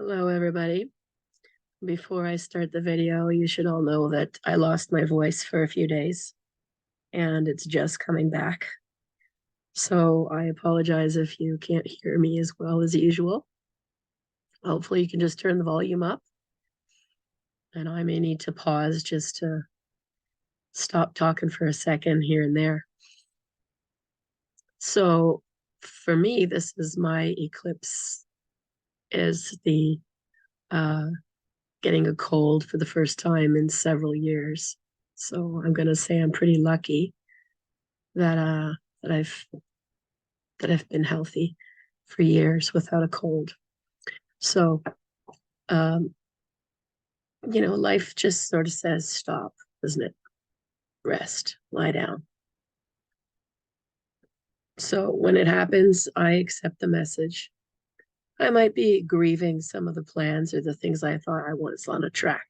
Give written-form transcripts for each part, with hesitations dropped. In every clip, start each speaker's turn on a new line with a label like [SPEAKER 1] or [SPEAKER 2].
[SPEAKER 1] Hello, everybody. Before I start the video, you should all know that I lost my voice for a few days and it's just coming back. So I apologize if you can't hear me as well as usual. Hopefully you can just turn the volume up, and I may need to pause just to stop talking for a second here and there. So for me, this is my eclipse, is the getting a cold for the first time in several years. So I'm gonna say I'm pretty lucky that that I've been healthy for years without a cold. So um, life just sort of says stop, doesn't it? Rest, lie down. So when it happens, I accept the message. I might be grieving some of the plans or the things I thought I was on a track,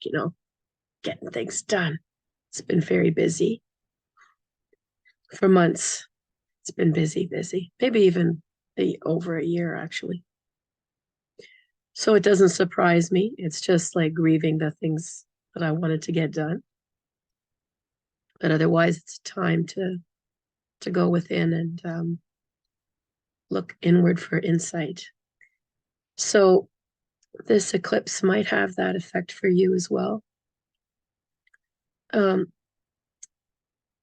[SPEAKER 1] getting things done. It's been very busy for months. It's been busy, maybe even over a year, actually. So it doesn't surprise me. It's just like grieving the things that I wanted to get done. But otherwise, it's time to go within and look inward for insight. So this eclipse might have that effect for you as well.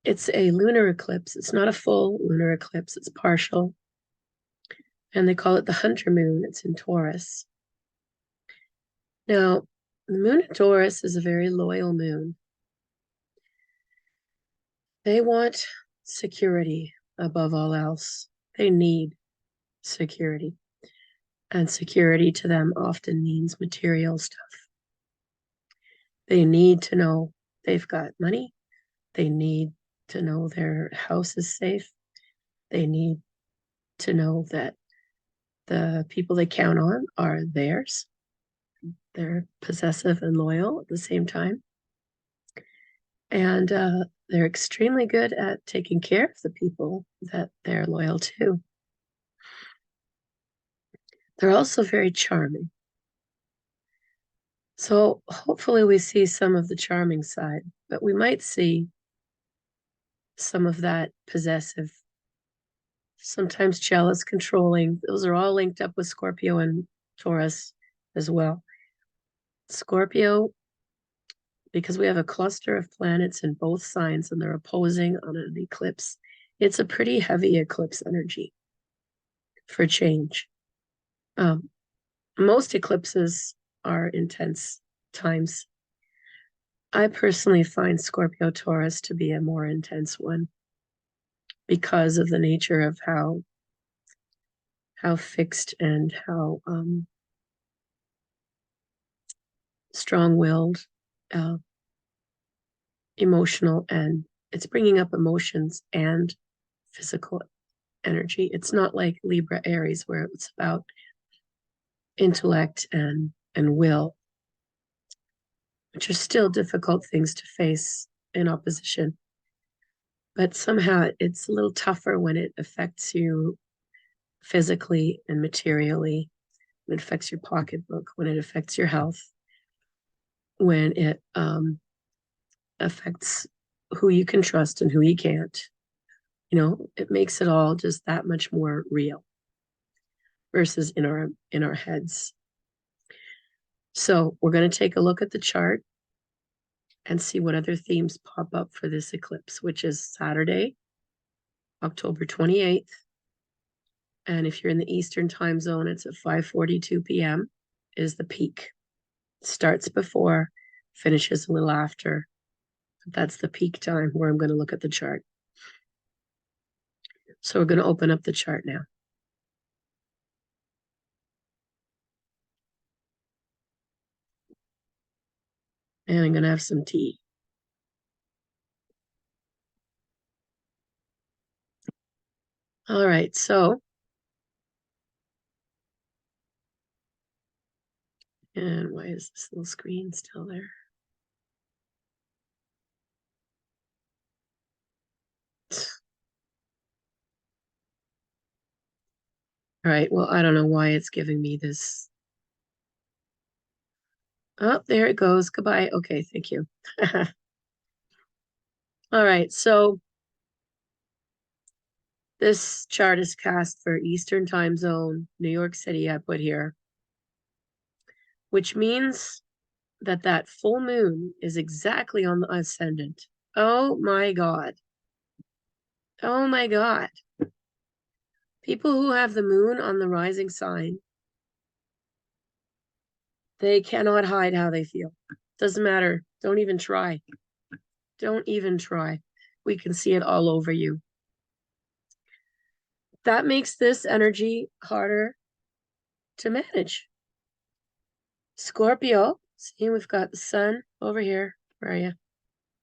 [SPEAKER 1] It's a lunar eclipse. It's not a full lunar eclipse. It's partial. And they call it the Hunter Moon. It's in Taurus. Now, the moon in Taurus is a very loyal moon. They want security above all else. They need security. And security to them often means material stuff. They need to know they've got money. They need to know their house is safe. They need to know that the people they count on are theirs. They're possessive and loyal at the same time. And they're extremely good at taking care of the people that they're loyal to. They're also very charming. So hopefully we see some of the charming side, but we might see some of that possessive, sometimes jealous, controlling. Those are all linked up with Scorpio and Taurus as well. Scorpio, because we have a cluster of planets in both signs and they're opposing on an eclipse, it's a pretty heavy eclipse energy for change. Most eclipses are intense times. I personally find Scorpio Taurus to be a more intense one because of the nature of how fixed and how strong-willed, emotional, and it's bringing up emotions and physical energy. It's not like Libra Aries where it's about intellect and will, which are still difficult things to face in opposition. But somehow it's a little tougher when it affects you physically and materially, when it affects your pocketbook, when it affects your health, when it affects who you can trust and who you can't. It makes it all just that much more real versus in our heads. So we're going to take a look at the chart and see what other themes pop up for this eclipse, which is Saturday, October 28th. And if you're in the Eastern time zone, it's at 5:42 p.m. is the peak. It starts before, finishes a little after. That's the peak time where I'm going to look at the chart. So we're going to open up the chart now. And I'm going to have some tea. All right, so, and why is this little screen still there? All right, well, I don't know why it's giving me this Oh, there it goes. Goodbye. Okay, thank you. All right, so this chart is cast for Eastern Time Zone, New York City, I put here, which means that that full moon is exactly on the ascendant. Oh my God. Oh my God. People who have the moon on the rising sign, they cannot hide how they feel. Doesn't matter. Don't even try. Don't even try. We can see it all over you. That makes this energy harder to manage. Scorpio, see, we've got the sun over here. Where are you?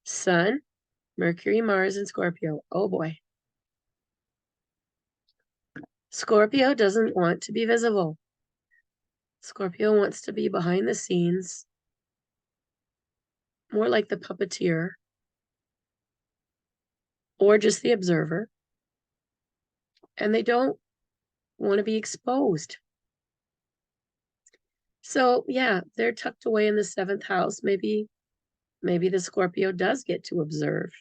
[SPEAKER 1] Sun, Mercury, Mars, and Scorpio. Oh boy. Scorpio doesn't want to be visible. Scorpio wants to be behind the scenes, more like the puppeteer or just the observer. And they don't want to be exposed. So yeah, they're tucked away in the seventh house. Maybe the Scorpio does get to observe,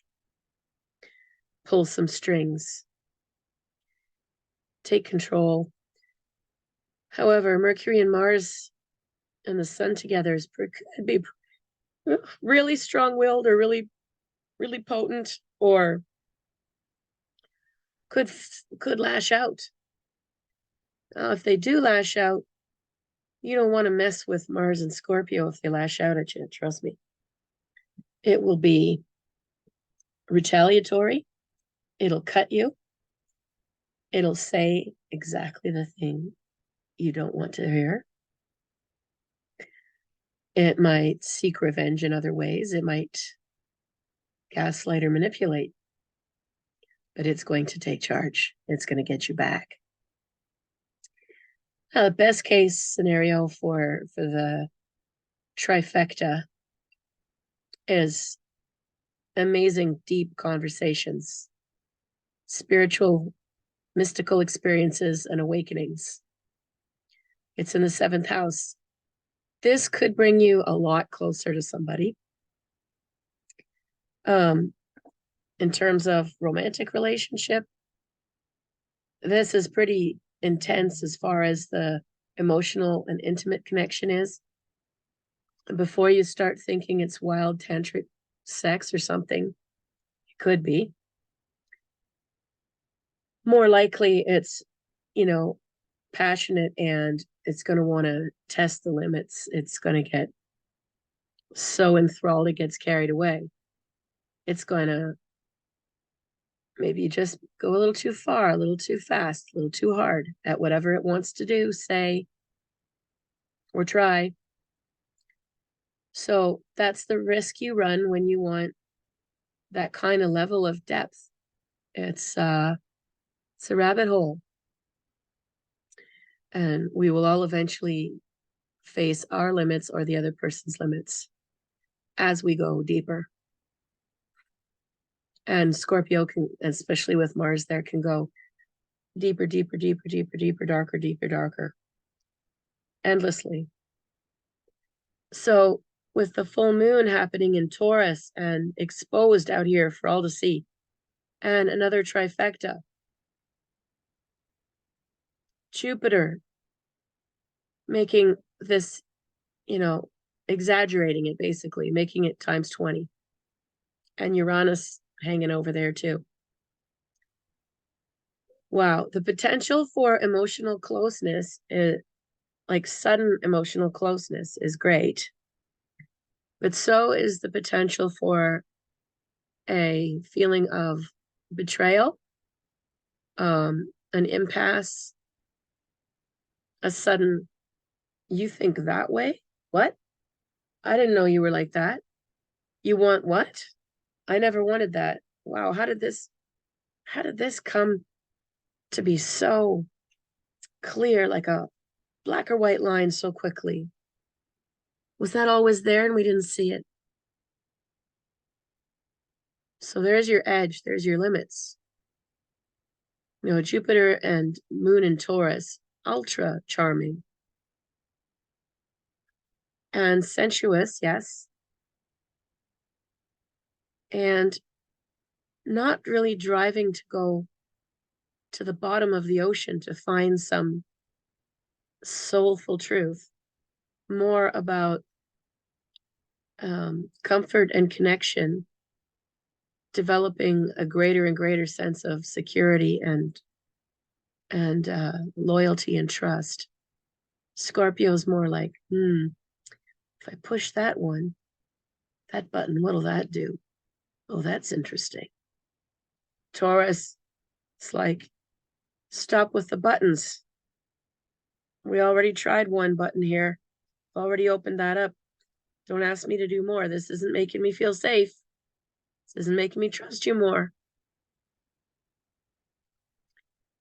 [SPEAKER 1] pull some strings, take control. However, Mercury and Mars and the sun together could be really strong-willed or really, really potent, or could lash out. If they do lash out, you don't want to mess with Mars and Scorpio if they lash out at you. Trust me. It will be retaliatory. It'll cut you. It'll say exactly the thing you don't want to hear. It might seek revenge in other ways. It might gaslight or manipulate. But it's going to take charge. It's going to get you back. Best case scenario for the trifecta is amazing, deep conversations, spiritual, mystical experiences, and awakenings. It's in the seventh house. This could bring you a lot closer to somebody. In terms of romantic relationship, this is pretty intense as far as the emotional and intimate connection is. Before you start thinking it's wild tantric sex or something, it could be. More likely it's, passionate, and it's going to want to test the limits. It's going to get so enthralled it gets carried away. It's going to maybe just go a little too far, a little too fast, a little too hard at whatever it wants to do, say, or try. So that's the risk you run when you want that kind of level of depth. It's a rabbit hole. And we will all eventually face our limits or the other person's limits as we go deeper. And Scorpio can, especially with Mars there, can go deeper, deeper, deeper, deeper, deeper, darker, deeper, darker, endlessly. So with the full moon happening in Taurus and exposed out here for all to see, and another trifecta, Jupiter making this, exaggerating it, basically, making it times 20, and Uranus hanging over there too. Wow, the potential for emotional closeness is like sudden emotional closeness is great, but so is the potential for a feeling of betrayal, an impasse, a sudden, you think that way? What? I didn't know you were like that. You want what? I never wanted that. Wow, how did this come to be so clear, like a black or white line so quickly? Was that always there and we didn't see it? So there's your edge, there's your limits. Jupiter and Moon in Taurus, ultra charming. and sensuous, yes, and not really driving to go to the bottom of the ocean to find some soulful truth, more about comfort and connection, developing a greater and greater sense of security and loyalty and trust. Scorpio's more like, if I push that button, what'll that do? Oh, that's interesting. Taurus, it's like, stop with the buttons. We already tried one button here. Already opened that up. Don't ask me to do more. This isn't making me feel safe. This isn't making me trust you more.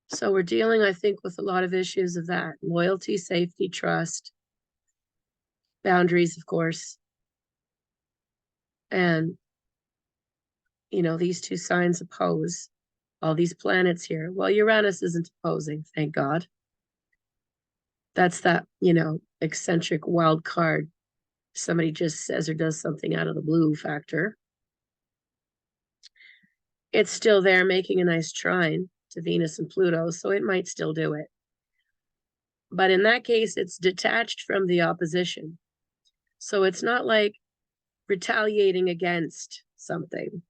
[SPEAKER 1] So we're dealing, I think, with a lot of issues of that. Loyalty, safety, trust, boundaries, of course. And, these two signs oppose all these planets here. Well, Uranus isn't opposing, thank God. That's that, eccentric wild card. Somebody just says or does something out of the blue factor. It's still there making a nice trine to Venus and Pluto, so it might still do it. But in that case, it's detached from the opposition. So it's not like retaliating against something.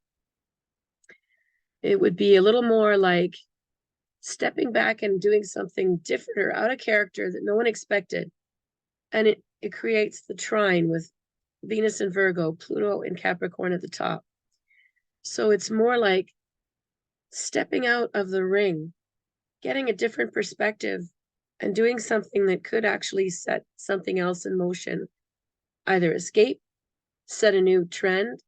[SPEAKER 1] It would be a little more like stepping back and doing something different or out of character that no one expected. And it creates the trine with Venus and Virgo, Pluto and Capricorn at the top. So it's more like stepping out of the ring, getting a different perspective, and doing something that could actually set something else in motion. Either escape, set a new trend,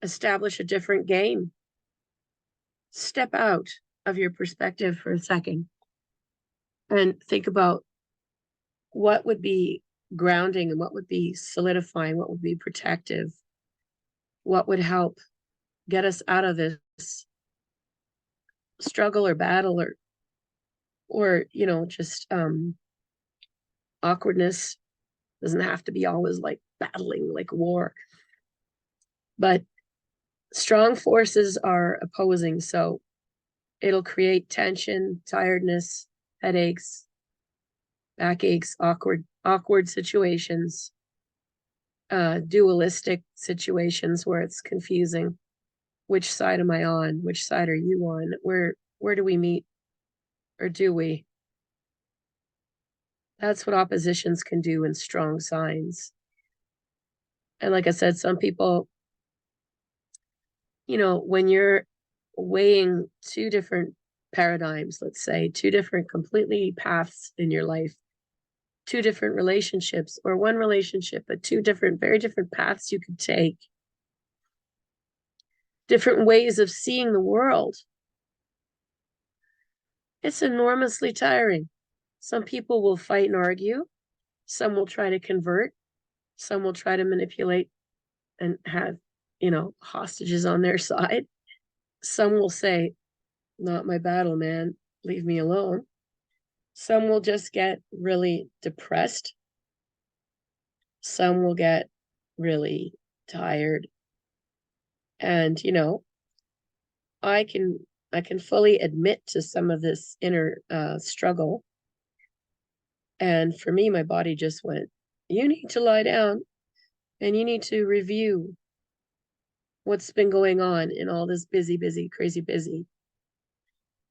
[SPEAKER 1] establish a different game. Step out of your perspective for a second and think about what would be grounding and what would be solidifying, what would be protective, what would help get us out of this struggle or battle or just awkwardness. Doesn't have to be always like battling like war, but strong forces are opposing, so it'll create tension, tiredness, headaches, backaches, awkward situations, dualistic situations where it's confusing. Which side am I on? Which side are you on? Where do we meet? Or do we? That's what oppositions can do in strong signs. And like I said, some people, when you're weighing two different paradigms, let's say, two different completely paths in your life, two different relationships, or one relationship, but two different, very different paths you could take, different ways of seeing the world. It's enormously tiring. Some people will fight and argue. Some will try to convert. Some will try to manipulate and have, hostages on their side. Some will say, not my battle, man. Leave me alone. Some will just get really depressed. Some will get really tired. And, I can fully admit to some of this inner struggle. And for me, my body just went, you need to lie down and you need to review what's been going on in all this busy, crazy busy.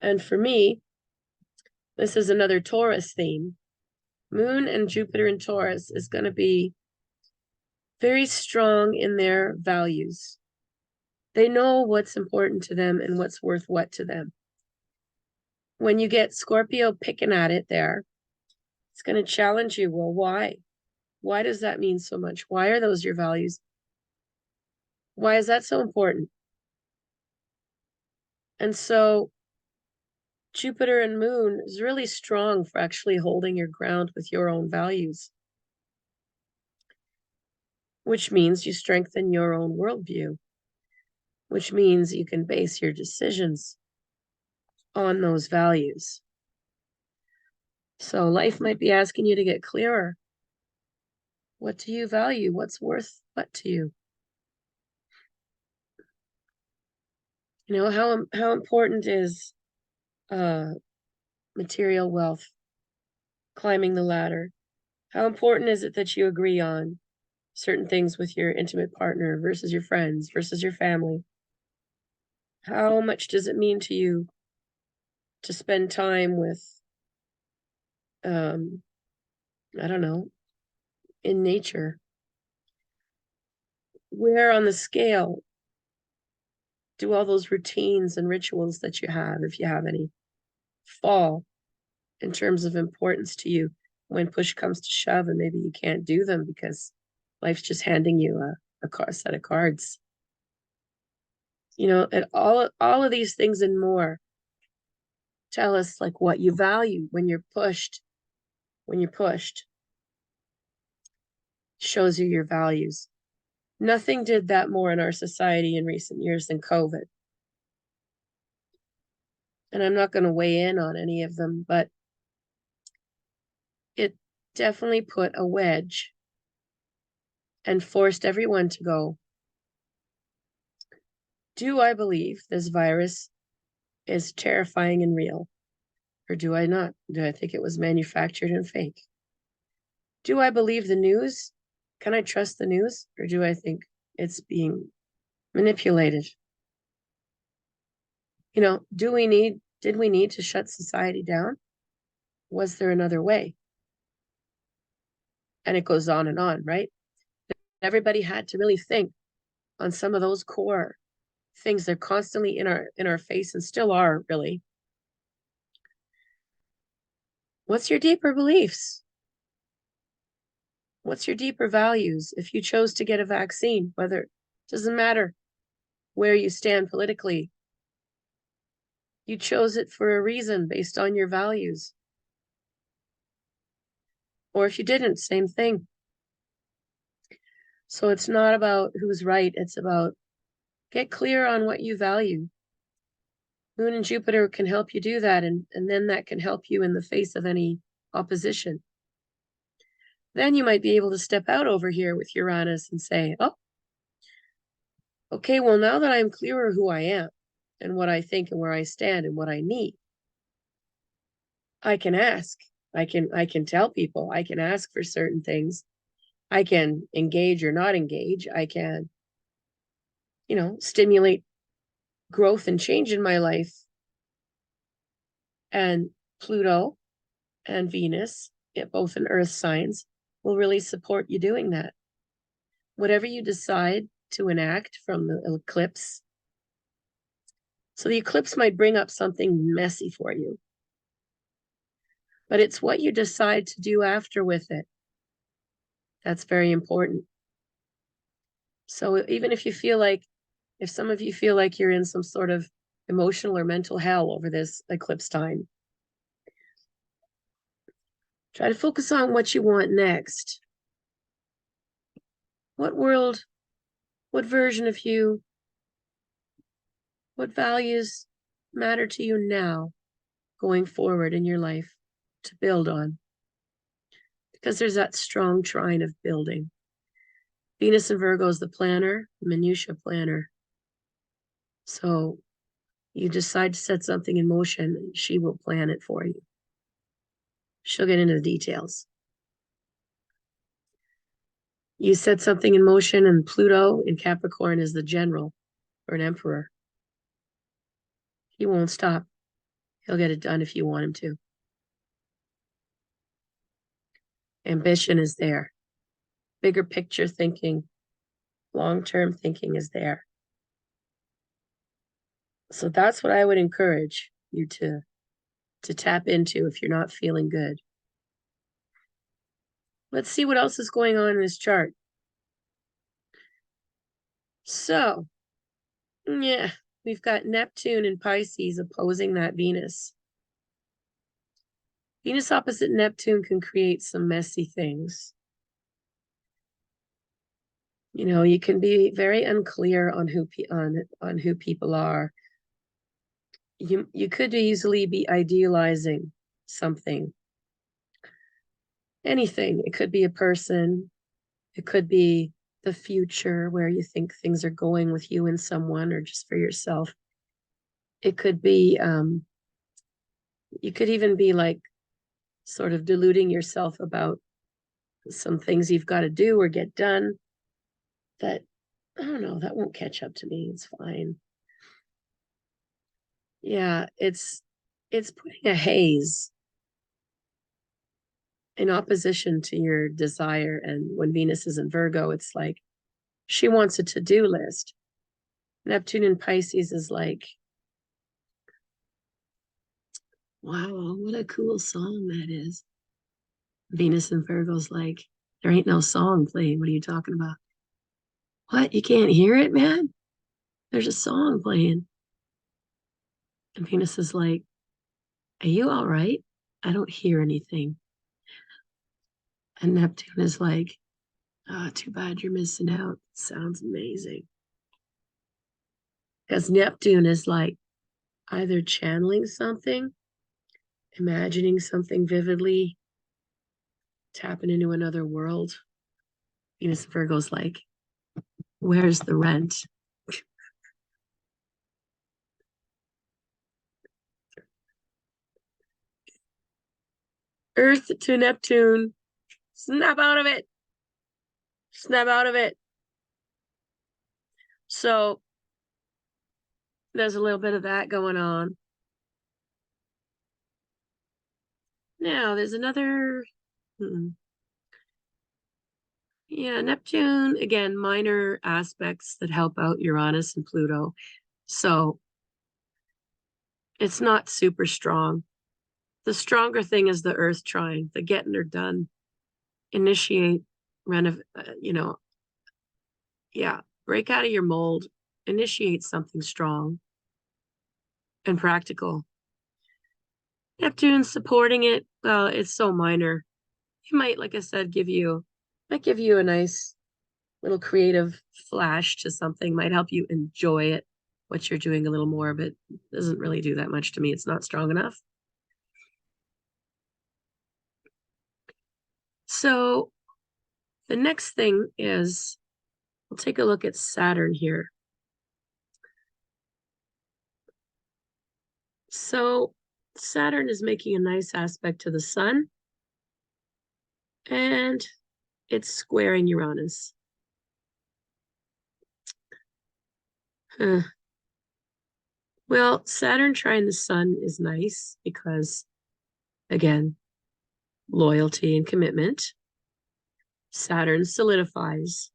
[SPEAKER 1] And for me, this is another Taurus theme. Moon and Jupiter in Taurus is going to be very strong in their values. They know what's important to them and what's worth what to them. When you get Scorpio picking at it there, it's going to challenge you. Well, why? Why does that mean so much? Why are those your values? Why is that so important? And so Jupiter and Moon is really strong for actually holding your ground with your own values, which means you strengthen your own worldview, which means you can base your decisions on those values. So life might be asking you to get clearer. What do you value? What's worth what to you? You know, how important is material wealth, climbing the ladder? How important is it that you agree on certain things with your intimate partner versus your friends versus your family? How much does it mean to you to spend time with, I don't know, in nature? Where on the scale do all those routines and rituals that you have, if you have any, fall in terms of importance to you when push comes to shove and maybe you can't do them because life's just handing you a set of cards? You know, and all of these things and more tell us like what you value when you're pushed. When you're pushed, shows you your values. Nothing did that more in our society in recent years than COVID. And I'm not going to weigh in on any of them, but it definitely put a wedge and forced everyone to go, do I believe this virus is terrifying and real? Or do I not? Do I think it was manufactured and fake? Do I believe the news? Can I trust the news? Or do I think it's being manipulated? You know, did we need to shut society down? Was there another way? And it goes on, right? Everybody had to really think on some of those core things. They're constantly in our face and still are, really. What's your deeper beliefs? What's your deeper values? If you chose to get a vaccine, whether it doesn't matter where you stand politically, you chose it for a reason based on your values. Or if you didn't, same thing. So it's not about who's right. It's about get clear on what you value. Moon and Jupiter can help you do that, and then that can help you in the face of any opposition. Then you might be able to step out over here with Uranus and say, oh, okay, well, now that I'm clearer who I am and what I think and where I stand and what I need, I can ask. I can tell people. I can ask for certain things. I can engage or not engage. I can, you know, stimulate growth and change in my life. And Pluto and Venus, both in earth signs, will really support you doing that. Whatever you decide to enact from the eclipse. So the eclipse might bring up something messy for you, but it's what you decide to do after with it. That's very important. So even if some of you feel like you're in some sort of emotional or mental hell over this eclipse time, try to focus on what you want next. What world, what version of you, what values matter to you now going forward in your life to build on? Because there's that strong trine of building. Venus in Virgo is the planner, minutia planner. So you decide to set something in motion, and she will plan it for you. She'll get into the details. You set something in motion, and Pluto in Capricorn is the general or an emperor. He won't stop. He'll get it done if you want him to. Ambition is there. Bigger picture thinking, long-term thinking is there. So that's what I would encourage you to tap into if you're not feeling good. Let's see what else is going on in this chart. So, yeah, we've got Neptune in Pisces opposing that Venus. Venus opposite Neptune can create some messy things. You know, you can be very unclear on who people are. You could easily be idealizing something. Anything. It could be a person. It could be the future where you think things are going with you and someone or just for yourself. It could be, you could even be like sort of deluding yourself about some things you've got to do or get done that, I don't know, that won't catch up to me. It's fine. Yeah, it's putting a haze in opposition to your desire. And when Venus is in Virgo, it's like she wants a to-do list. Neptune in Pisces is like, wow, what a cool song that is. Venus in Virgo's like, there ain't no song playing. What are you talking about? What? You can't hear it, man? There's a song playing. And Venus is like, are you all right? I don't hear anything. And Neptune is like, oh, too bad you're missing out. Sounds amazing. Because Neptune is like either channeling something, imagining something vividly, tapping into another world. Venus and Virgo's like, where's the rent? Earth to Neptune, snap out of it. Snap out of it. So there's a little bit of that going on. Now there's another, yeah, Neptune, again, minor aspects that help out Uranus and Pluto. So it's not super strong. The stronger thing is the Earth trine, the getting her done, initiate, yeah, break out of your mold, initiate something strong and practical. Neptune supporting it, well, it's so minor. It might, like I said, might give you a nice little creative flash to something, might help you enjoy it, what you're doing a little more, but doesn't really do that much to me. It's not strong enough. So the next thing is, we'll take a look at Saturn here. So Saturn is making a nice aspect to the sun, and it's squaring Uranus. Huh. Well, Saturn trine the sun is nice because, again, loyalty and commitment. Saturn solidifies.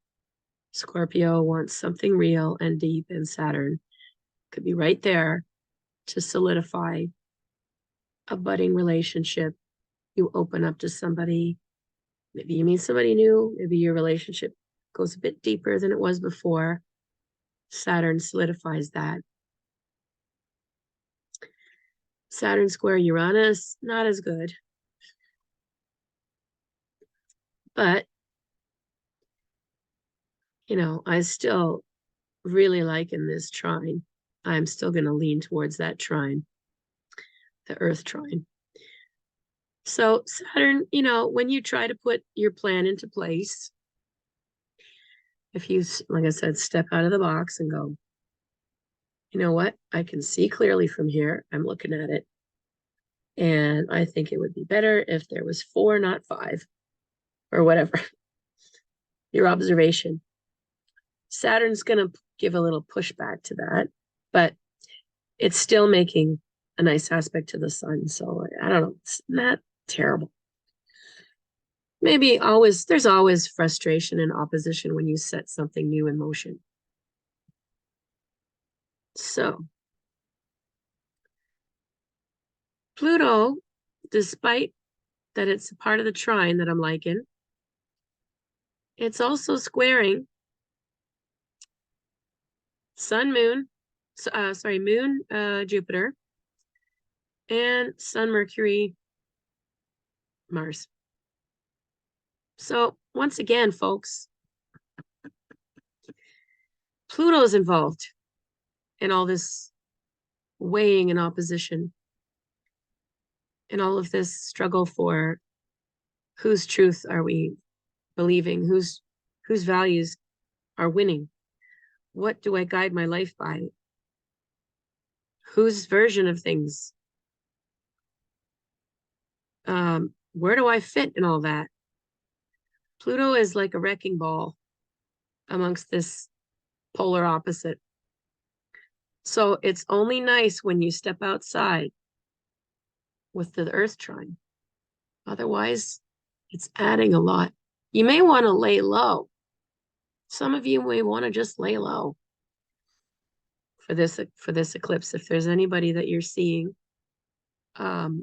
[SPEAKER 1] Scorpio wants something real and deep, and Saturn could be right there to solidify a budding relationship. You open up to somebody. Maybe you meet somebody new. Maybe your relationship goes a bit deeper than it was before. Saturn solidifies that. Saturn square Uranus, not as good. But, I still really like in this trine. I'm still going to lean towards that trine, the Earth trine. So Saturn, when you try to put your plan into place, if you, like I said, step out of the box and go, you know what? I can see clearly from here. I'm looking at it. And I think it would be better if there was 4, not 5, or whatever. Your observation. Saturn's going to give a little pushback to that, but it's still making a nice aspect to the sun. So I don't know. It's not terrible. Maybe there's always frustration and opposition when you set something new in motion. So Pluto, despite that it's a part of the trine that I'm liking, it's also squaring Moon, Jupiter, and Sun, Mercury, Mars. So once again, folks, Pluto's involved in all this weighing and opposition, and all of this struggle for whose truth are we believing, whose Whose values are winning? What do I guide my life by? Whose version of things? Where do I fit in all that? Pluto is like a wrecking ball amongst this polar opposite. So it's only nice when you step outside with the Earth trine. Otherwise, it's adding a lot. You may want to lay low. Some of you may want to just lay low for this eclipse. If there's anybody that you're seeing,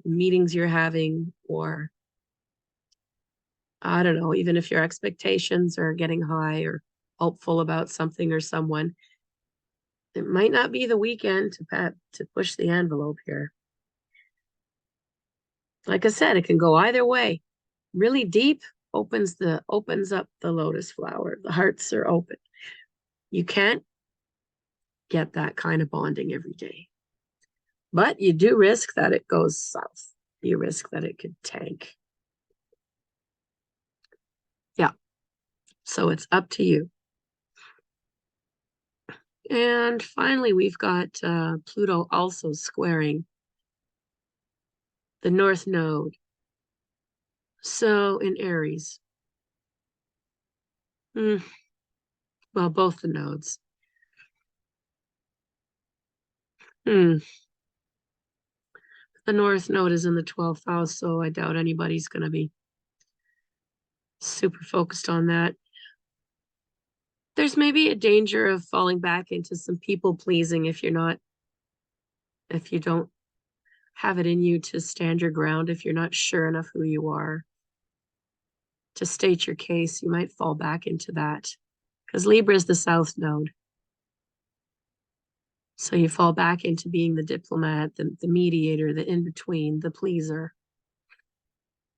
[SPEAKER 1] meetings you're having, or I don't know, even if your expectations are getting high or hopeful about something or someone, it might not be the weekend to push the envelope here. Like I said, it can go either way. Really deep opens up the lotus flower. The hearts are open. You can't get that kind of bonding every day. But you do risk that it goes south. You risk that it could tank. Yeah. So it's up to you. And finally, we've got Pluto also squaring the North Node. So in Aries. Well, both the nodes. The North Node is in the 12th house, so I doubt anybody's going to be super focused on that. There's maybe a danger of falling back into some people pleasing if you don't have it in you to stand your ground, if you're not sure enough who you are to state your case, you might fall back into that because Libra is the South Node. So you fall back into being the diplomat, the mediator, the in-between, the pleaser.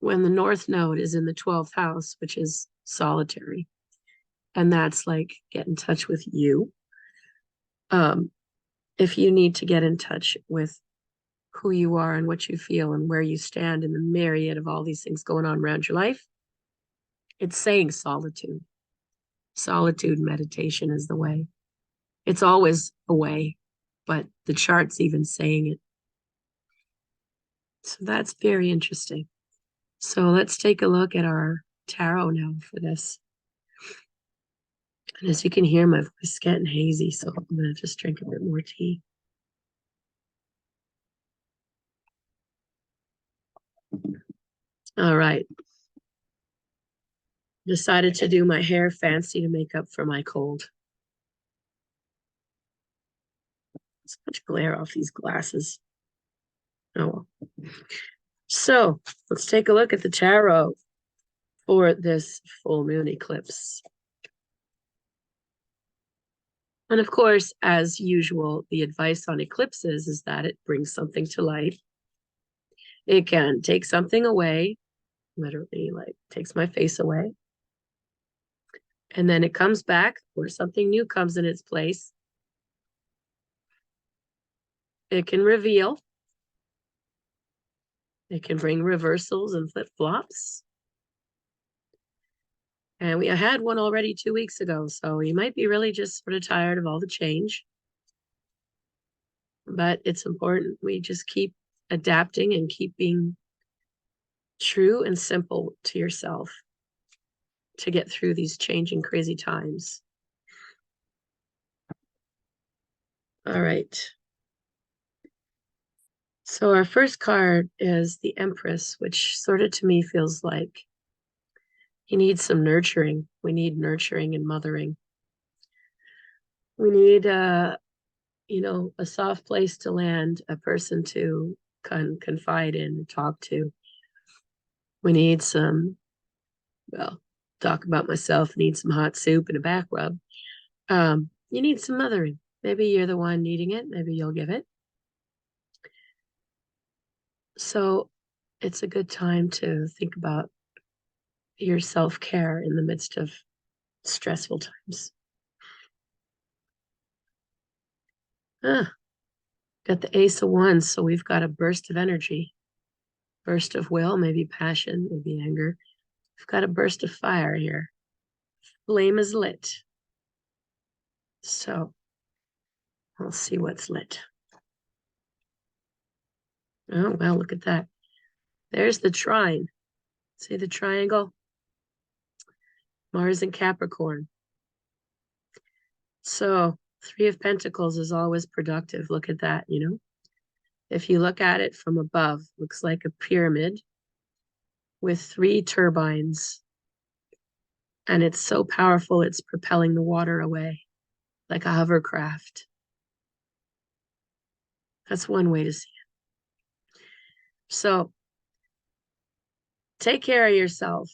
[SPEAKER 1] When the North Node is in the 12th house, which is solitary, and that's like get in touch with you. If you need to get in touch with who you are and what you feel and where you stand in the myriad of all these things going on around your life, it's saying solitude. Solitude meditation is the way. It's always a way, but the chart's even saying it. So that's very interesting. So let's take a look at our tarot now for this. And as you can hear, my voice is getting hazy, so I'm going to just drink a bit more tea. All right. Decided to do my hair fancy to make up for my cold. So much glare off these glasses. Oh well. So let's take a look at the tarot for this full moon eclipse. And of course, as usual, the advice on eclipses is that it brings something to light. It can take something away, literally, like takes my face away. And then it comes back, or something new comes in its place. It can reveal. It can bring reversals and flip-flops. And we had one already 2 weeks ago, so you might be really just sort of tired of all the change. But it's important we just keep adapting and keep being true and simple to yourself to get through these changing, crazy times. All right. So our first card is the Empress, which sort of to me feels like you need some nurturing. We need nurturing and mothering. We need, a soft place to land, a person to confide in and talk to. We need talk about myself, need some hot soup and a back rub. You need some mothering. Maybe you're the one needing it. Maybe you'll give it. So it's a good time to think about your self-care in the midst of stressful times. Got the Ace of Wands, so we've got a burst of energy, burst of will, maybe passion, maybe anger. We've got a burst of fire here, flame is lit. So we'll see what's lit. Oh, well, look at that. There's the trine. See the triangle? Mars and Capricorn. So 3 of Pentacles is always productive. Look at that, you know? If you look at it from above, looks like a pyramid with 3 turbines. And it's so powerful, it's propelling the water away like a hovercraft. That's one way to see it. So take care of yourself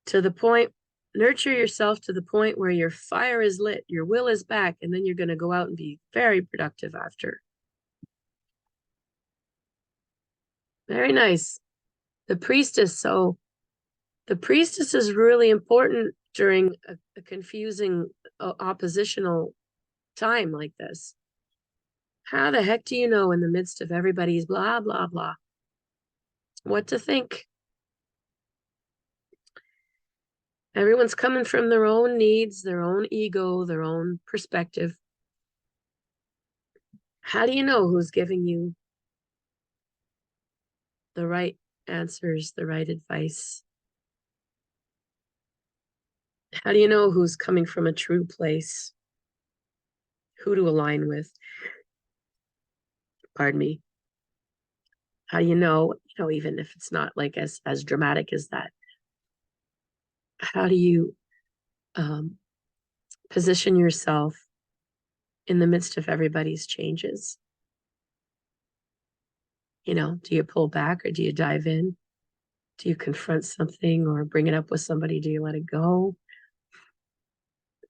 [SPEAKER 1] to the point, nurture yourself to the point where your fire is lit, your will is back, and then you're going to go out and be very productive after. Very nice. The priestess. So the priestess is really important during a confusing oppositional time like this. How the heck do you know in the midst of everybody's blah, blah, blah, what to think? Everyone's coming from their own needs, their own ego, their own perspective. How do you know who's giving you the right answers, the right advice? How do you know who's coming from a true place? Who to align with? Pardon me. How do you know, even if it's not like as dramatic as that? How do you position yourself in the midst of everybody's changes? Do you pull back or do you dive in? Do you confront something or bring it up with somebody? Do you let it go?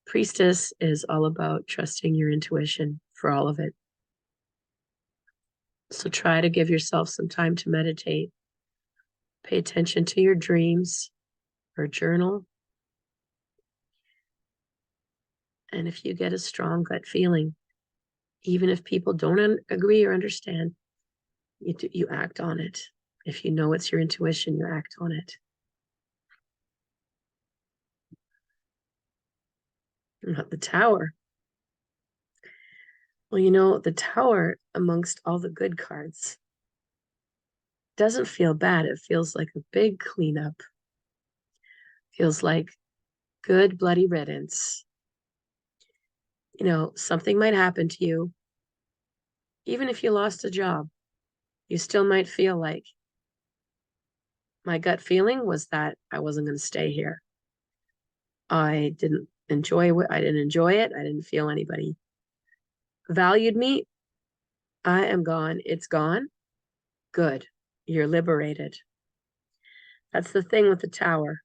[SPEAKER 1] Priestess is all about trusting your intuition for all of it. So try to give yourself some time to meditate. Pay attention to your dreams or journal. And if you get a strong gut feeling, even if people don't agree or understand, you act on it. If you know it's your intuition, you act on it. Not the Tower. Well, the Tower, amongst all the good cards, doesn't feel bad. It feels like a big cleanup. Feels like good bloody riddance. Something might happen to you. Even if you lost a job, you still might feel like, my gut feeling was that I wasn't going to stay here. I didn't enjoy it. I didn't feel anybody valued me. I am gone. It's gone. Good. You're liberated. That's the thing with the Tower.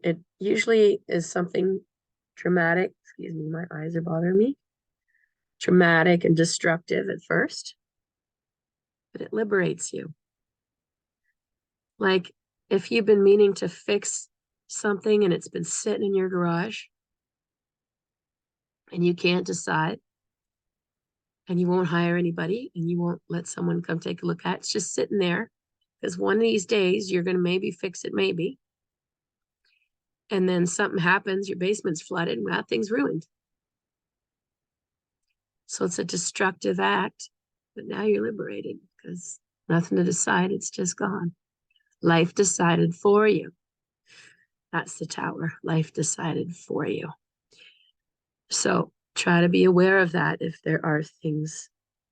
[SPEAKER 1] It usually is something dramatic. Excuse me, my eyes are bothering me. Dramatic and destructive at first, but it liberates you. Like if you've been meaning to fix something and it's been sitting in your garage and you can't decide and you won't hire anybody and you won't let someone come take a look at it, it's just sitting there because one of these days you're going to maybe fix it, maybe. And then something happens, your basement's flooded and that thing's ruined. So it's a destructive act, but now you're liberated because nothing to decide. It's just gone. Life decided for you. That's the Tower. Life decided for you. So try to be aware of that. If there are things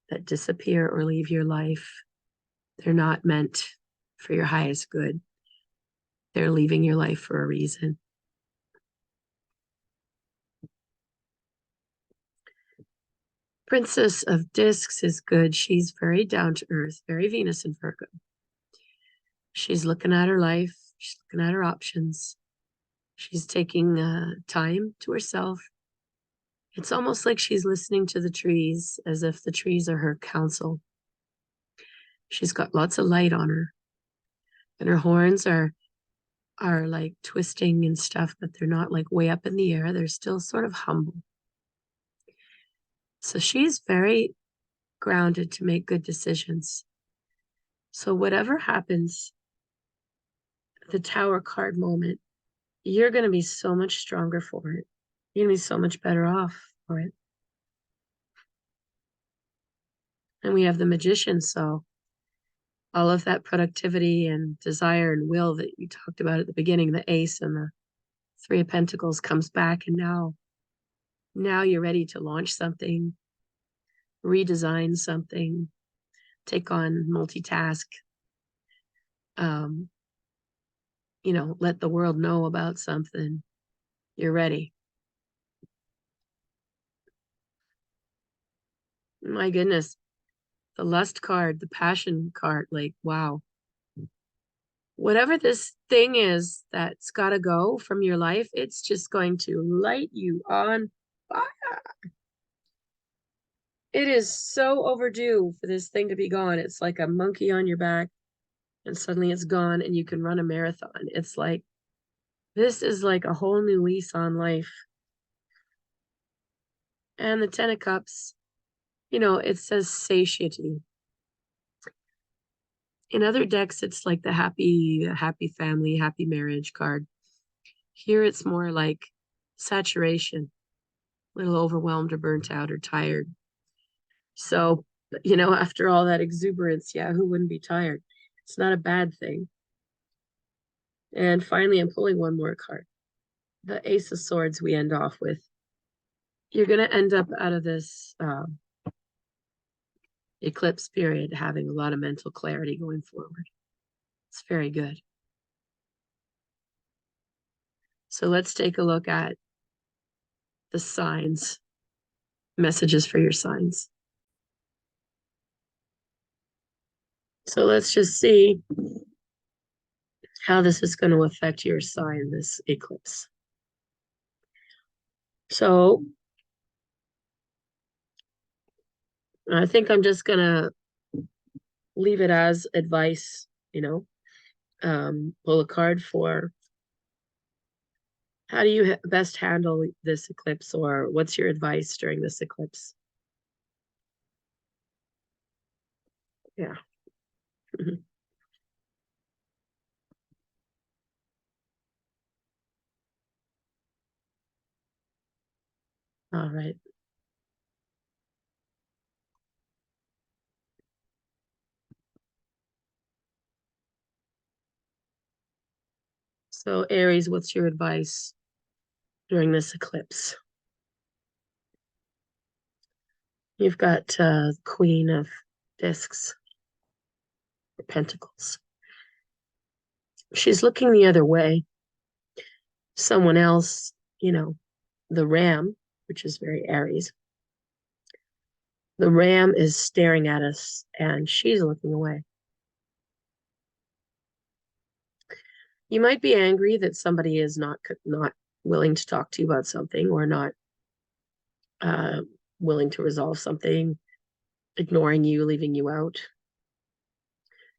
[SPEAKER 1] that disappear or leave your life, they're not meant for your highest good. They're leaving your life for a reason. Princess of Discs is good. She's very down to earth, very Venus and Virgo. She's looking at her life. She's looking at her options. She's taking time to herself. It's almost like she's listening to the trees as if the trees are her counsel. She's got lots of light on her. And her horns are like twisting and stuff, but they're not like way up in the air. They're still sort of humble. So she's very grounded to make good decisions. So whatever happens, the Tower card moment you're going to be so much stronger for it. You're going to be so much better off for it. And we have the Magician, so all of that productivity and desire and will that you talked about at the beginning, the Ace and the Three of Pentacles comes back, and now you're ready to launch something, redesign something, take on multitask, um, let the world know about something. You're ready. My goodness, the Lust card, the Passion card, like, wow. Whatever this thing is that's got to go from your life, it's just going to light you on fire. It is so overdue for this thing to be gone. It's like a monkey on your back, and suddenly it's gone, and you can run a marathon. It's like, this is like a whole new lease on life. And the Ten of Cups, it says satiety. In other decks, it's like the happy family, happy marriage card. Here it's more like saturation, a little overwhelmed or burnt out or tired. So, after all that exuberance, yeah, who wouldn't be tired? It's not a bad thing. And finally, I'm pulling one more card. The Ace of Swords we end off with. You're going to end up out of this eclipse period having a lot of mental clarity going forward. It's very good. So let's take a look at the signs, messages for your signs. So let's just see how this is going to affect your sign, this eclipse. So I think I'm just going to leave it as advice, pull a card for how do you best handle this eclipse, or what's your advice during this eclipse? Yeah. All right. So Aries, what's your advice during this eclipse? You've got Queen of Discs, or Pentacles. She's looking the other way. Someone else, the Ram, which is very Aries. The Ram is staring at us, and she's looking away. You might be angry that somebody is not willing to talk to you about something, or not willing to resolve something, ignoring you, leaving you out.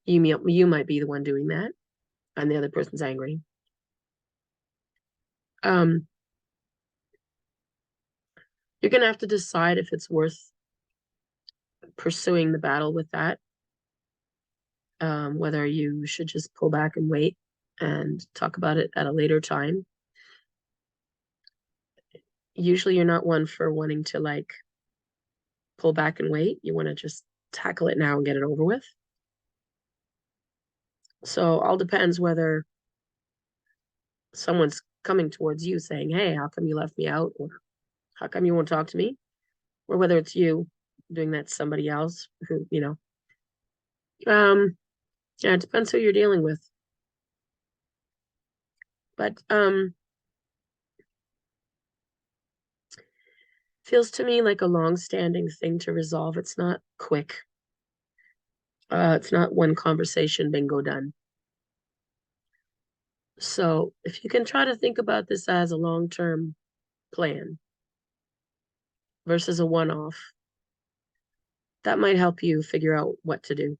[SPEAKER 1] You might be the one doing that, and the other person's angry. You're going to have to decide if it's worth pursuing the battle with that, whether you should just pull back and wait and talk about it at a later time. Usually you're not one for wanting to like pull back and wait. You want to just tackle it now and get it over with. So all depends whether someone's coming towards you saying, hey, how come you left me out? Or how come you won't talk to me? Or whether it's you doing that to somebody else who, yeah, it depends who you're dealing with. But feels to me like a long-standing thing to resolve. It's not quick. It's not one conversation, bingo, done. So if you can try to think about this as a long-term plan versus a one-off, that might help you figure out what to do.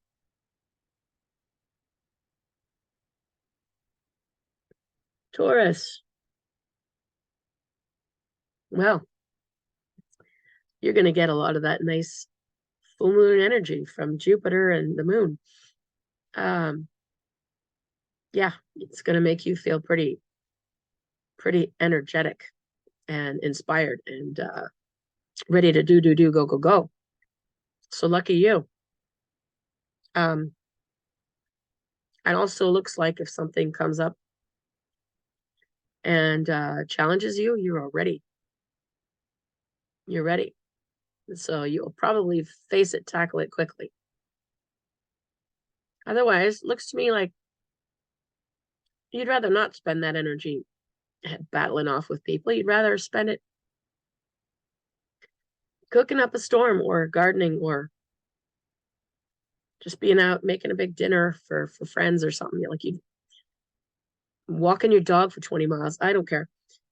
[SPEAKER 1] Taurus. Well, you're going to get a lot of that nice full moon energy from Jupiter and the moon. Yeah, it's going to make you feel pretty pretty energetic and inspired and ready to do, go, go, go. So lucky you. It also looks like if something comes up and challenges you, you're ready. You're ready. So you'll probably face it, tackle it quickly. Otherwise, looks to me like you'd rather not spend that energy battling off with people. You'd rather spend it cooking up a storm or gardening or just being out making a big dinner for friends or something. Like you walking your dog for 20 miles. I don't care.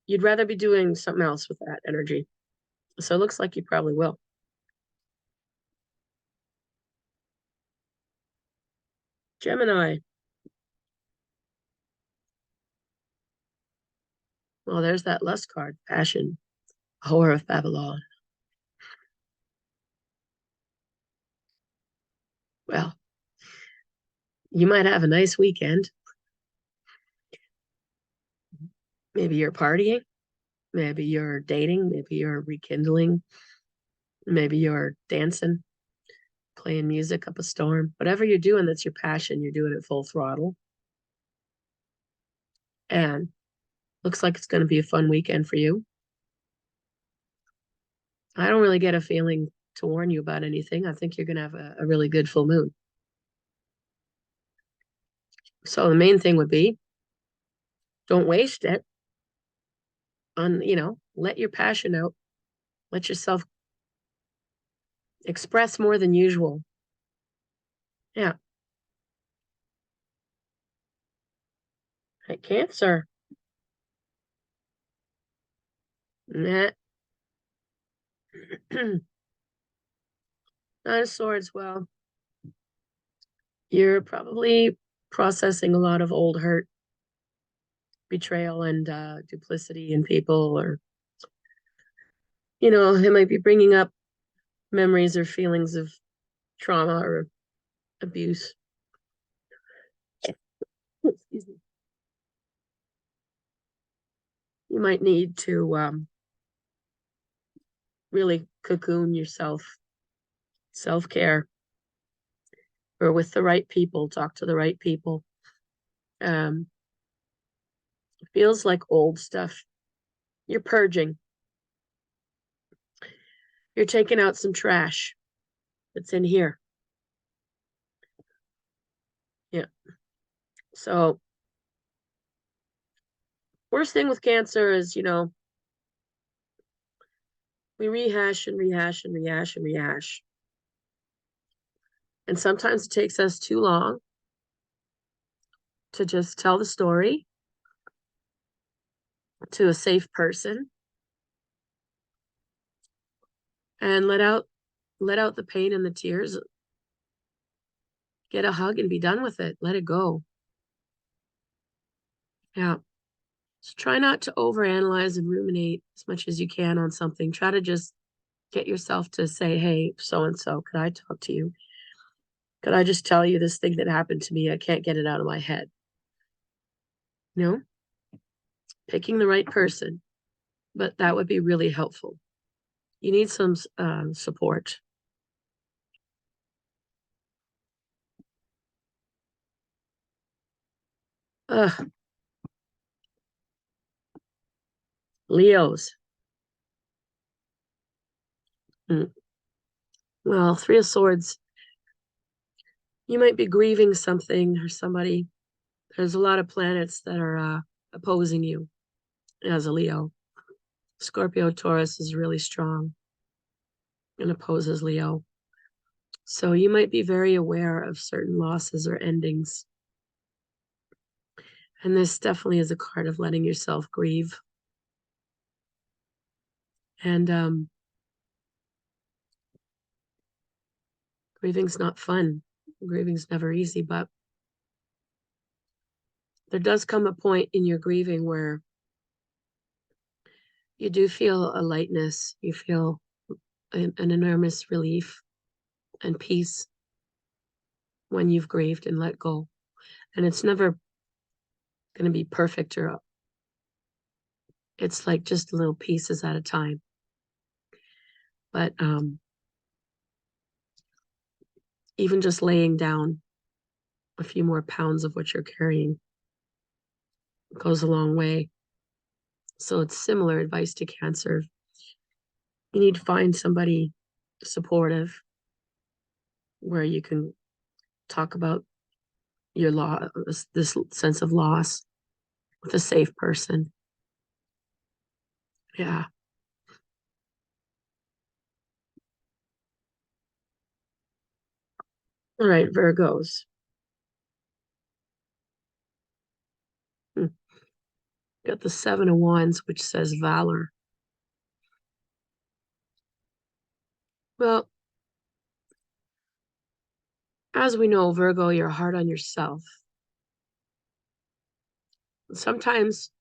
[SPEAKER 1] You'd rather be doing something else with that energy. So it looks like you probably will. Gemini. Well, there's that lust card, passion, whore of Babylon. Well, you might have a nice weekend. Maybe you're partying, maybe you're dating, maybe you're rekindling, maybe you're dancing, playing music up a storm. Whatever you're doing, that's your passion. You're doing it full throttle. And looks like it's going to be a fun weekend for you. I don't really get a feeling to warn you about anything. I think you're going to have a really good full moon. So the main thing would be don't waste it on, let your passion out. Let yourself express more than usual. Yeah. Hey, Cancer. Nah. Nine of Swords. Well, you're probably processing a lot of old hurt, betrayal, and duplicity in people, or, it might be bringing up memories or feelings of trauma or abuse. Excuse me. You might need to really cocoon yourself, self-care, or with the right people, talk to the right people. It feels like old stuff. You're purging. You're taking out some trash that's in here. Yeah. So worst thing with Cancer is, we rehash and rehash and rehash and rehash. And sometimes it takes us too long to just tell the story to a safe person and let out the pain and the tears. Get a hug and be done with it. Let it go. Yeah. So try not to overanalyze and ruminate as much as you can on something. Try to just get yourself to say, hey, so-and-so, could I talk to you? Could I just tell you this thing that happened to me? I can't get it out of my head. Picking the right person, but that would be really helpful. You need some support. Leos. Well, Three of Swords. You might be grieving something or somebody. There's a lot of planets that are opposing you as a Leo. Scorpio Taurus is really strong and opposes Leo. So you might be very aware of certain losses or endings. And this definitely is a card of letting yourself grieve. And grieving's not fun. Grieving's never easy, but there does come a point in your grieving where you do feel a lightness. You feel an enormous relief and peace when you've grieved and let go. And it's never going to be perfect or It's like just little pieces at a time. But even just laying down a few more pounds of what you're carrying goes a long way. So it's similar advice to Cancer. You need to find somebody supportive where you can talk about your this sense of loss with a safe person. Yeah. All right, Virgos. Got the Seven of Wands, which says valor. Well, as we know, Virgo, you're hard on yourself. Sometimes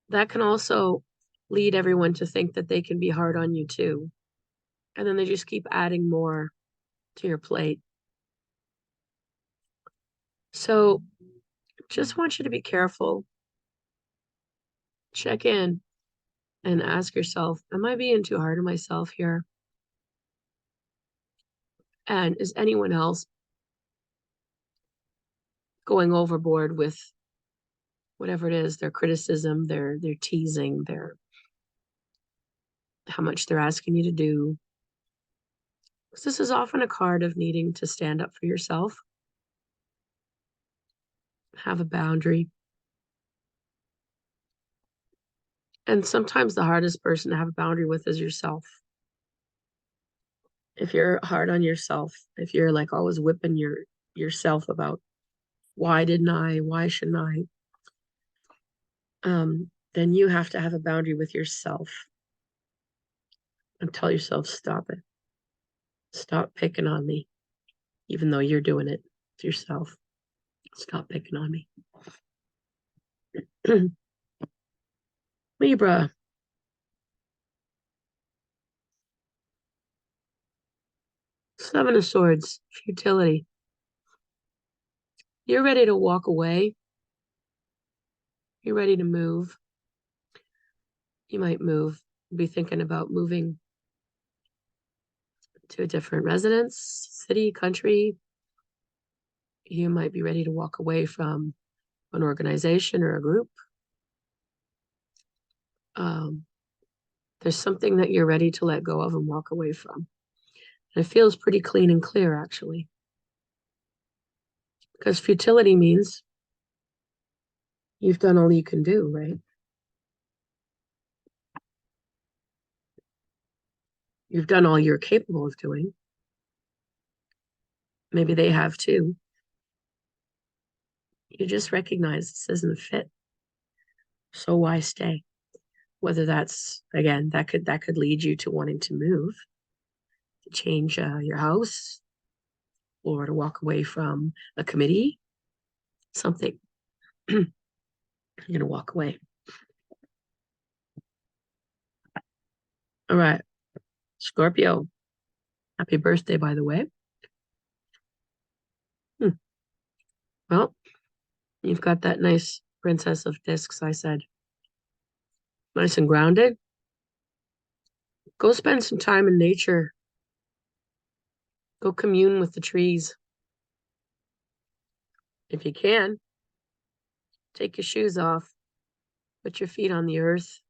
[SPEAKER 1] that can also lead everyone to think that they can be hard on you too. And then they just keep adding more to your plate. So just want you to be careful. Check in and ask yourself, am I being too hard on myself here? And is anyone else going overboard with whatever it is, their criticism, their teasing, their how much they're asking you to do? Because this is often a card of needing to stand up for yourself, have a boundary. And sometimes the hardest person to have a boundary with is yourself. If you're hard on yourself, if you're like always whipping yourself about why didn't I, why shouldn't I, then you have to have a boundary with yourself and tell yourself, stop it. Stop picking on me, even though you're doing it to yourself. Stop picking on me. Libra. Seven of Swords, futility. You're ready to walk away. You're ready to move. You might move, be thinking about moving to a different residence, city, country. You might be ready to walk away from an organization or a group. There's something that you're ready to let go of and walk away from. And it feels pretty clean and clear, actually. Because futility means you've done all you can do, right? You've done all you're capable of doing. Maybe they have too. You just recognize this isn't a fit. So why stay? Whether that's, again, that could lead you to wanting to move, to change your house, or to walk away from a committee, something. You're going to walk away. All right. Scorpio. Happy birthday, by the way. Well, you've got that nice Princess of Discs, I said. Nice and grounded. Go spend some time in nature. Go commune with the trees. If you can, take your shoes off. Put your feet on the earth.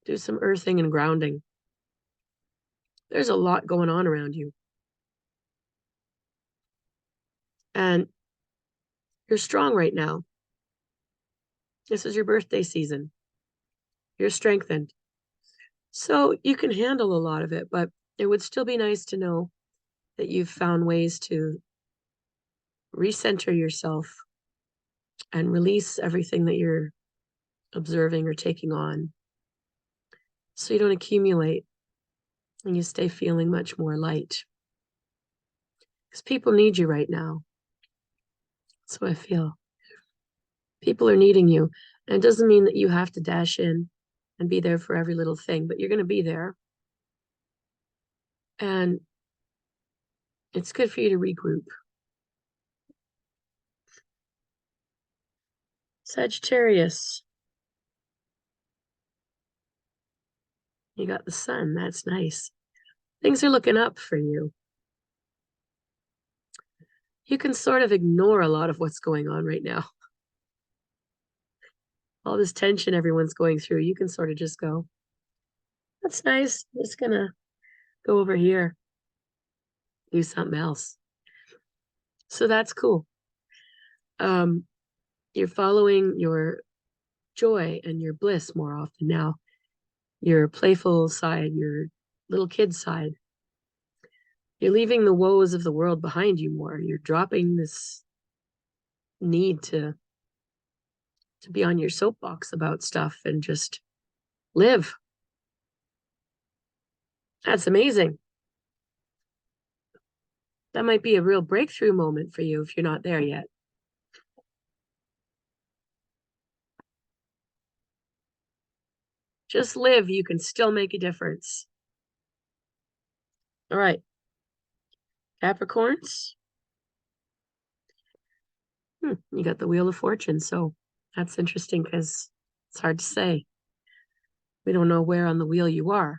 [SPEAKER 1] Do some earthing and grounding. There's a lot going on around you. And you're strong right now. This is your birthday season. You're strengthened. So you can handle a lot of it, but it would still be nice to know that you've found ways to recenter yourself and release everything that you're observing or taking on so you don't accumulate and you stay feeling much more light. Because people need you right now. That's what I feel. People are needing you. And it doesn't mean that you have to dash in and be there for every little thing, but you're going to be there. And it's good for you to regroup. Sagittarius. You got the sun. That's nice. Things are looking up for you. You can sort of ignore a lot of what's going on right now. All this tension everyone's going through, you can sort of just go, that's nice. I'm just gonna go over here, do something else. So that's cool. You're following your joy and your bliss more often now. Your playful side, your little kid side. You're leaving the woes of the world behind you more. You're dropping this need to be on your soapbox about stuff and just live. That's amazing. That might be a real breakthrough moment for you if you're not there yet. Just live. You can still make a difference. All right. Capricorns. You got the Wheel of Fortune. So that's interesting because it's hard to say. We don't know where on the wheel you are.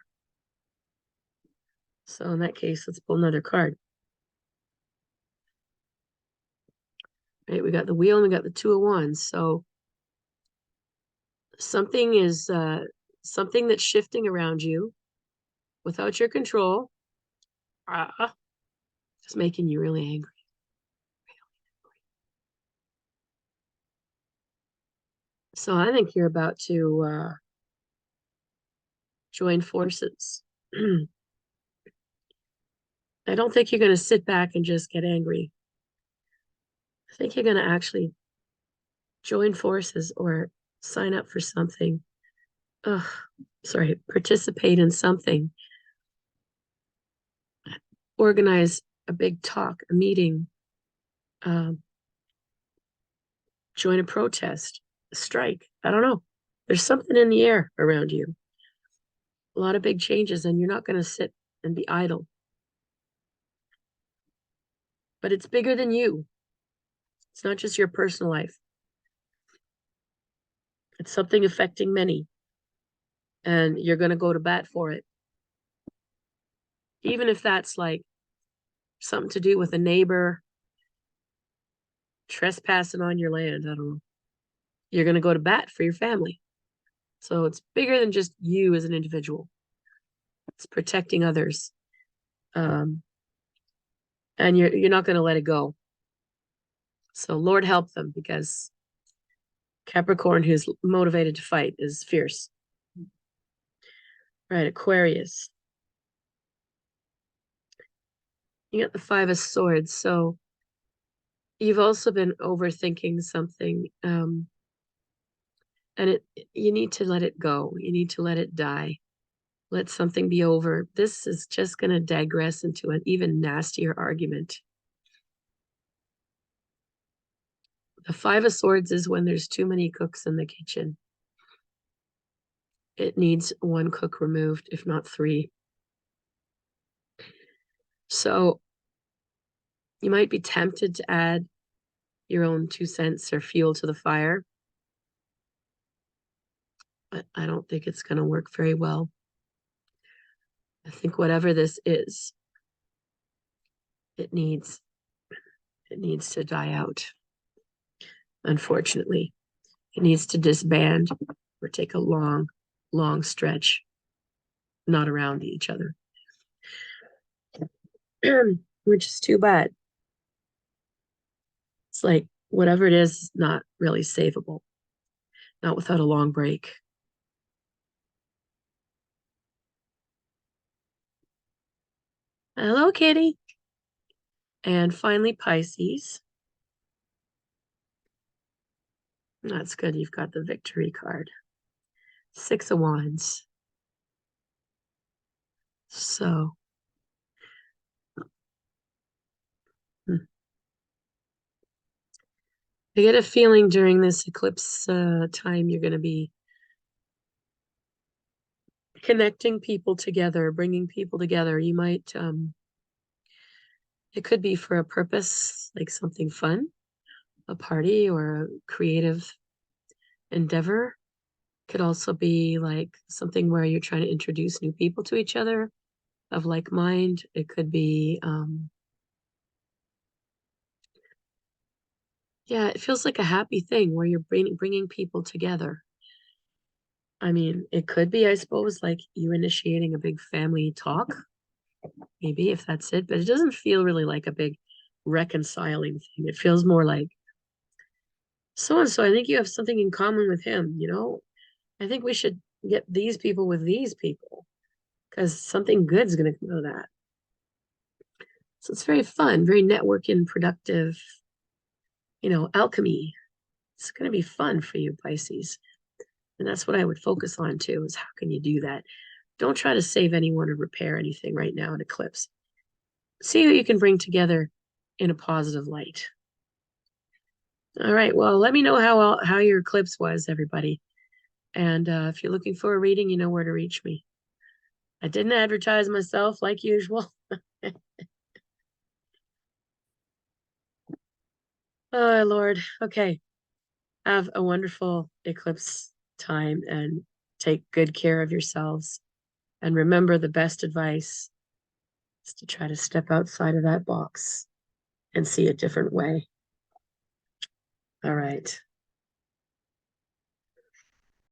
[SPEAKER 1] So in that case, let's pull another card. Right, we got the wheel and we got the Two of Wands. So something is something that's shifting around you without your control. Just making you really angry. So I think you're about to join forces. I don't think you're going to sit back and just get angry. I think you're going to actually join forces or sign up for something. Participate in something. Organize a big talk, a meeting, join a protest, a strike. I don't know. There's something in the air around you. A lot of big changes, and you're not going to sit and be idle. But it's bigger than you. It's not just your personal life. It's something affecting many. And you're going to go to bat for it. Even if that's like something to do with a neighbor trespassing on your land. I don't know. You're going to go to bat for your family. So it's bigger than just you as an individual. It's protecting others. And you're not going to let it go. So Lord help them, because Capricorn, who's motivated to fight, is fierce. Right, Aquarius. You got the Five of Swords. So you've also been overthinking something. And you need to let it go. You need to let it die. Let something be over. This is just going to digress into an even nastier argument. The Five of Swords is when there's too many cooks in the kitchen. It needs one cook removed, if not three. So you might be tempted to add your own 2 cents or fuel to the fire, but I don't think it's going to work very well. I think whatever this is, it needs to die out. Unfortunately, it needs to disband or take a long, long stretch, not around each other, which is too bad. It's like whatever it is not really savable, not without a long break. Hello, Kitty. And finally, Pisces. That's good. You've got the Victory card. Six of Wands. So, I get a feeling during this eclipse time, you're going to be connecting people together, bringing people together. You might, it could be for a purpose, like something fun, a party or a creative endeavor. Could also be like something where you're trying to introduce new people to each other of like mind. It could be, yeah, it feels like a happy thing where you're bringing people together. I mean, it could be, I suppose, like you initiating a big family talk, maybe if that's it, but it doesn't feel really like a big reconciling thing. It feels more like so and so, I think you have something in common with him, you know? I think we should get these people with these people because something good's going to come out of that. So it's very fun, very networking, productive, alchemy. It's going to be fun for you, Pisces. And that's what I would focus on too, is how can you do that? Don't try to save anyone or repair anything right now in eclipse. See who you can bring together in a positive light. All right. Well, let me know how your eclipse was, everybody. And if you're looking for a reading, you know where to reach me. I didn't advertise myself like usual. Oh, Lord. Okay. Have a wonderful eclipse time and take good care of yourselves. And remember, the best advice is to try to step outside of that box and see a different way. All right.